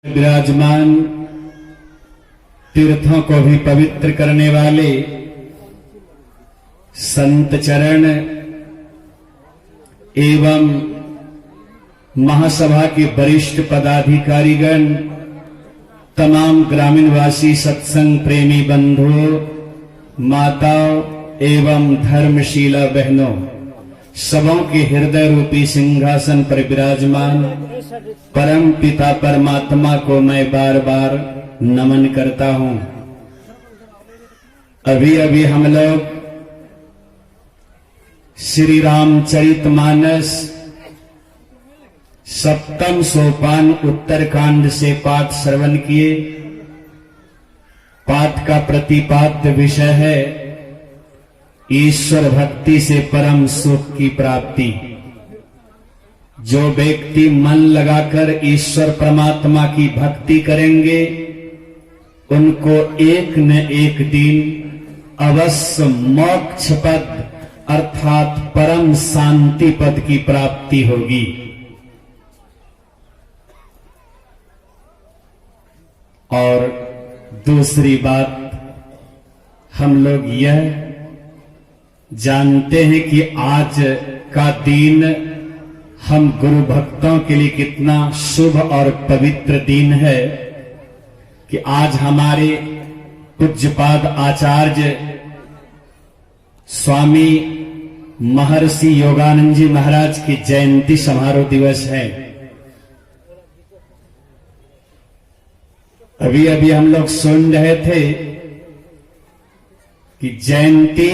विराजमान तीर्थों को भी पवित्र करने वाले संत चरण एवं महासभा के वरिष्ठ पदाधिकारीगण, तमाम ग्रामीणवासी, सत्संग प्रेमी बंधुओं, माताओं एवं धर्मशीला बहनों, सबों के हृदय रूपी सिंहासन पर विराजमान परम पिता परमात्मा को मैं बार बार नमन करता हूं। अभी अभी हम लोग श्री रामचरितमानस सप्तम सोपान उत्तरकांड से पाठ श्रवण किए। पाठ का प्रतिपाद्य विषय है ईश्वर भक्ति से परम सुख की प्राप्ति। जो व्यक्ति मन लगाकर ईश्वर परमात्मा की भक्ति करेंगे, उनको एक न एक दिन अवश्य मोक्ष पद अर्थात परम शांति पद की प्राप्ति होगी। और दूसरी बात, हम लोग यह जानते हैं कि आज का दिन हम गुरु भक्तों के लिए कितना शुभ और पवित्र दिन है कि आज हमारे पूज्यपाद आचार्य स्वामी महर्षि योगानंद जी महाराज की जयंती समारोह दिवस है। अभी अभी हम लोग सुन रहे थे कि जयंती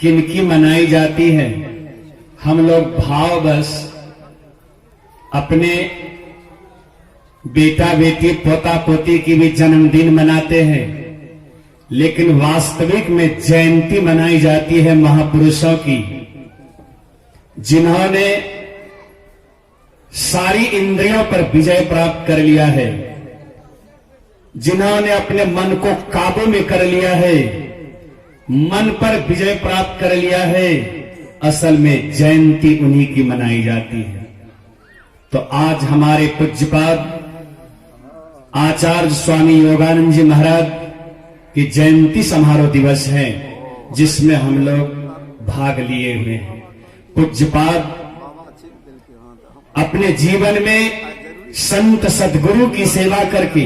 किनकी मनाई जाती है। हम लोग भाववश अपने बेटा बेटी पोता पोती की भी जन्मदिन मनाते हैं, लेकिन वास्तविक में जयंती मनाई जाती है महापुरुषों की, जिन्होंने सारी इंद्रियों पर विजय प्राप्त कर लिया है, जिन्होंने अपने मन को काबू में कर लिया है, मन पर विजय प्राप्त कर लिया है। असल में जयंती उन्हीं की मनाई जाती है। तो आज हमारे पूज्यपाद आचार्य स्वामी योगानंद जी महाराज की जयंती समारोह दिवस है, जिसमें हम लोग भाग लिए हुए हैं। पूज्यपाद अपने जीवन में संत सद्गुरु की सेवा करके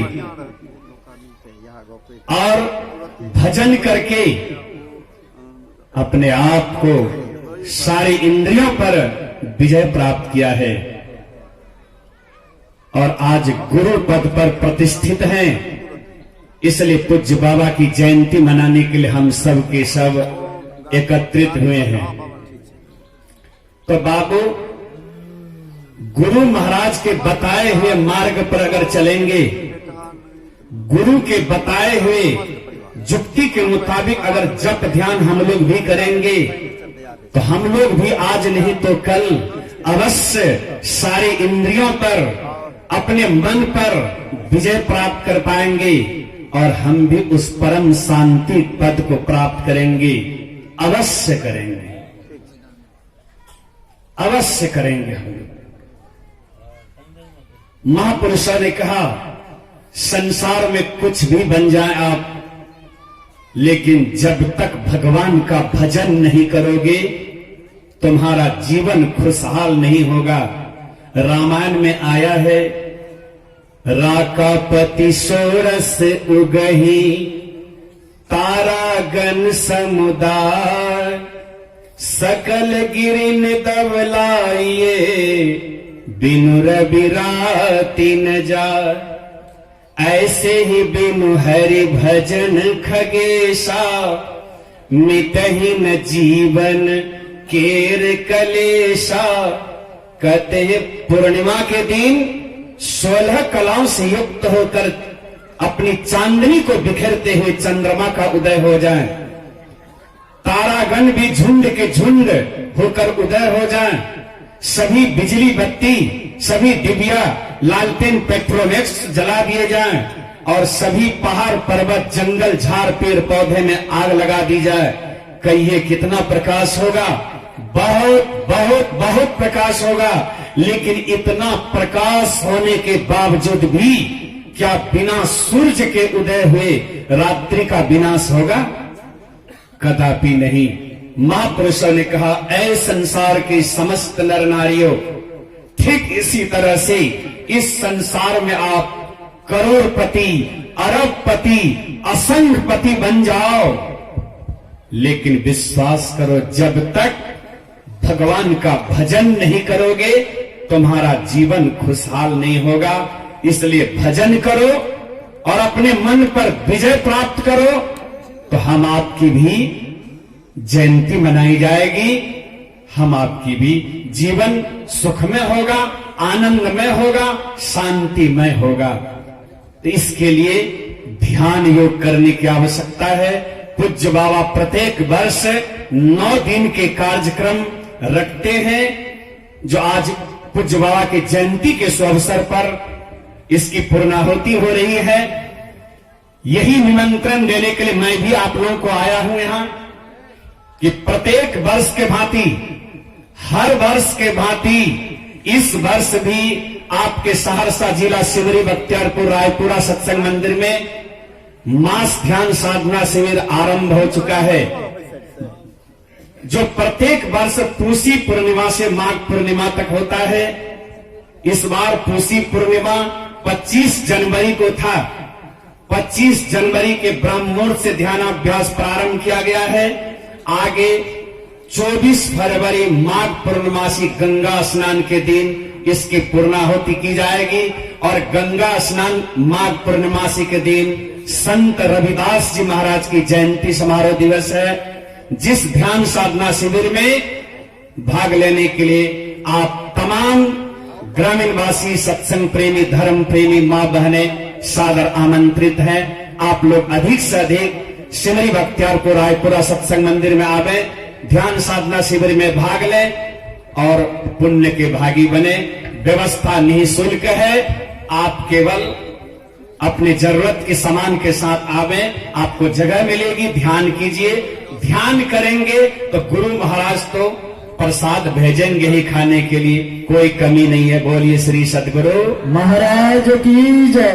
और भजन करके अपने आप को सारी इंद्रियों पर विजय प्राप्त किया है और आज गुरु पद पर प्रतिष्ठित हैं। इसलिए पूज्य बाबा की जयंती मनाने के लिए हम सब के सब एकत्रित हुए हैं। तो बाबू, गुरु महाराज के बताए हुए मार्ग पर अगर चलेंगे, गुरु के बताए हुए युक्ति के मुताबिक अगर जप ध्यान हम लोग भी करेंगे, तो हम लोग भी आज नहीं तो कल अवश्य सारी इंद्रियों पर, अपने मन पर विजय प्राप्त कर पाएंगे और हम भी उस परम शांति पद को प्राप्त करेंगे। अवश्य करेंगे, अवश्य करेंगे। हम महापुरुषों ने कहा, संसार में कुछ भी बन जाए आप, लेकिन जब तक भगवान का भजन नहीं करोगे, तुम्हारा जीवन खुशहाल नहीं होगा। रामायण में आया है, राकापति सोरस उगही तारागण समुदाय, सकल गिरिन दवलाइए बिनु रवि राति न जाय। ऐसे ही बिनु हरि भजन खगेशा, मिटहि न जीवन केर कलेशा। कहते हैं पूर्णिमा के दिन 16 कलाओं से युक्त होकर अपनी चांदनी को बिखेरते हुए चंद्रमा का उदय हो जाए, तारागण भी झुंड के झुंड होकर उदय हो जाए, सभी बिजली बत्ती, सभी डिबिया, लालटेन, पेट्रोनेक्स जला दिए जाएं और सभी पहाड़ पर्वत, जंगल, झाड़, पेड़ पौधे में आग लगा दी जाए। कहिए कितना प्रकाश होगा? बहुत बहुत बहुत प्रकाश होगा। लेकिन इतना प्रकाश होने के बावजूद भी क्या बिना सूर्य के उदय हुए रात्रि का विनाश होगा? कदापि नहीं। महापुरुषों ने कहा, ऐ संसार के समस्त नर नारियों, ठीक इसी तरह से इस संसार में आप करोड़पति, अरबपति, असंख्यपति बन जाओ, लेकिन विश्वास करो, जब तक भगवान का भजन नहीं करोगे तुम्हारा जीवन खुशहाल नहीं होगा। इसलिए भजन करो और अपने मन पर विजय प्राप्त करो, तो हम आपकी भी जयंती मनाई जाएगी, हम आपकी भी जीवन सुखमय होगा, आनंदमय होगा, शांतिमय होगा। तो इसके लिए ध्यान योग करने की आवश्यकता है। पूज्य बाबा प्रत्येक वर्ष 9 दिन के कार्यक्रम रखते हैं, जो आज पूज्य बाबा की जयंती के शुभ अवसर पर इसकी पूर्णाहुति हो रही है। यही निमंत्रण देने के लिए मैं भी आप लोगों को आया हूं यहां कि प्रत्येक वर्ष के भांति, हर वर्ष के भांति इस वर्ष भी आपके सहरसा जिला सिमरी बख्तियारपुर रायपुरा सत्संग मंदिर में मास ध्यान साधना शिविर आरंभ हो चुका है, जो प्रत्येक वर्ष पूसी पूर्णिमा से माघ पूर्णिमा तक होता है। इस बार पूसी पूर्णिमा 25 जनवरी को था। 25 जनवरी के ब्रह्म मुहूर्त से ध्यानाभ्यास प्रारंभ किया गया है। आगे 24 फरवरी माघ पूर्णिमासी गंगा स्नान के दिन इसकी पूर्णाहुति की जाएगी, और गंगा स्नान माघ पूर्णिमासी के दिन संत रविदास जी महाराज की जयंती समारोह दिवस है। जिस ध्यान साधना शिविर में भाग लेने के लिए आप तमाम ग्रामीण वासी, सत्संग प्रेमी, धर्म प्रेमी मां बहने सादर आमंत्रित हैं। आप लोग अधिक से अधिक सिमरी बख्तियारपुर रायपुरा सत्संग मंदिर में आवे, ध्यान साधना शिविर में भाग लें और पुण्य के भागी बने। व्यवस्था निःशुल्क है, आप केवल अपने जरूरत के सामान के साथ आवे, आपको जगह मिलेगी। ध्यान कीजिए, ध्यान करेंगे तो गुरु महाराज तो प्रसाद भेजेंगे ही खाने के लिए, कोई कमी नहीं है। बोलिए श्री सद्गुरु महाराज की जय।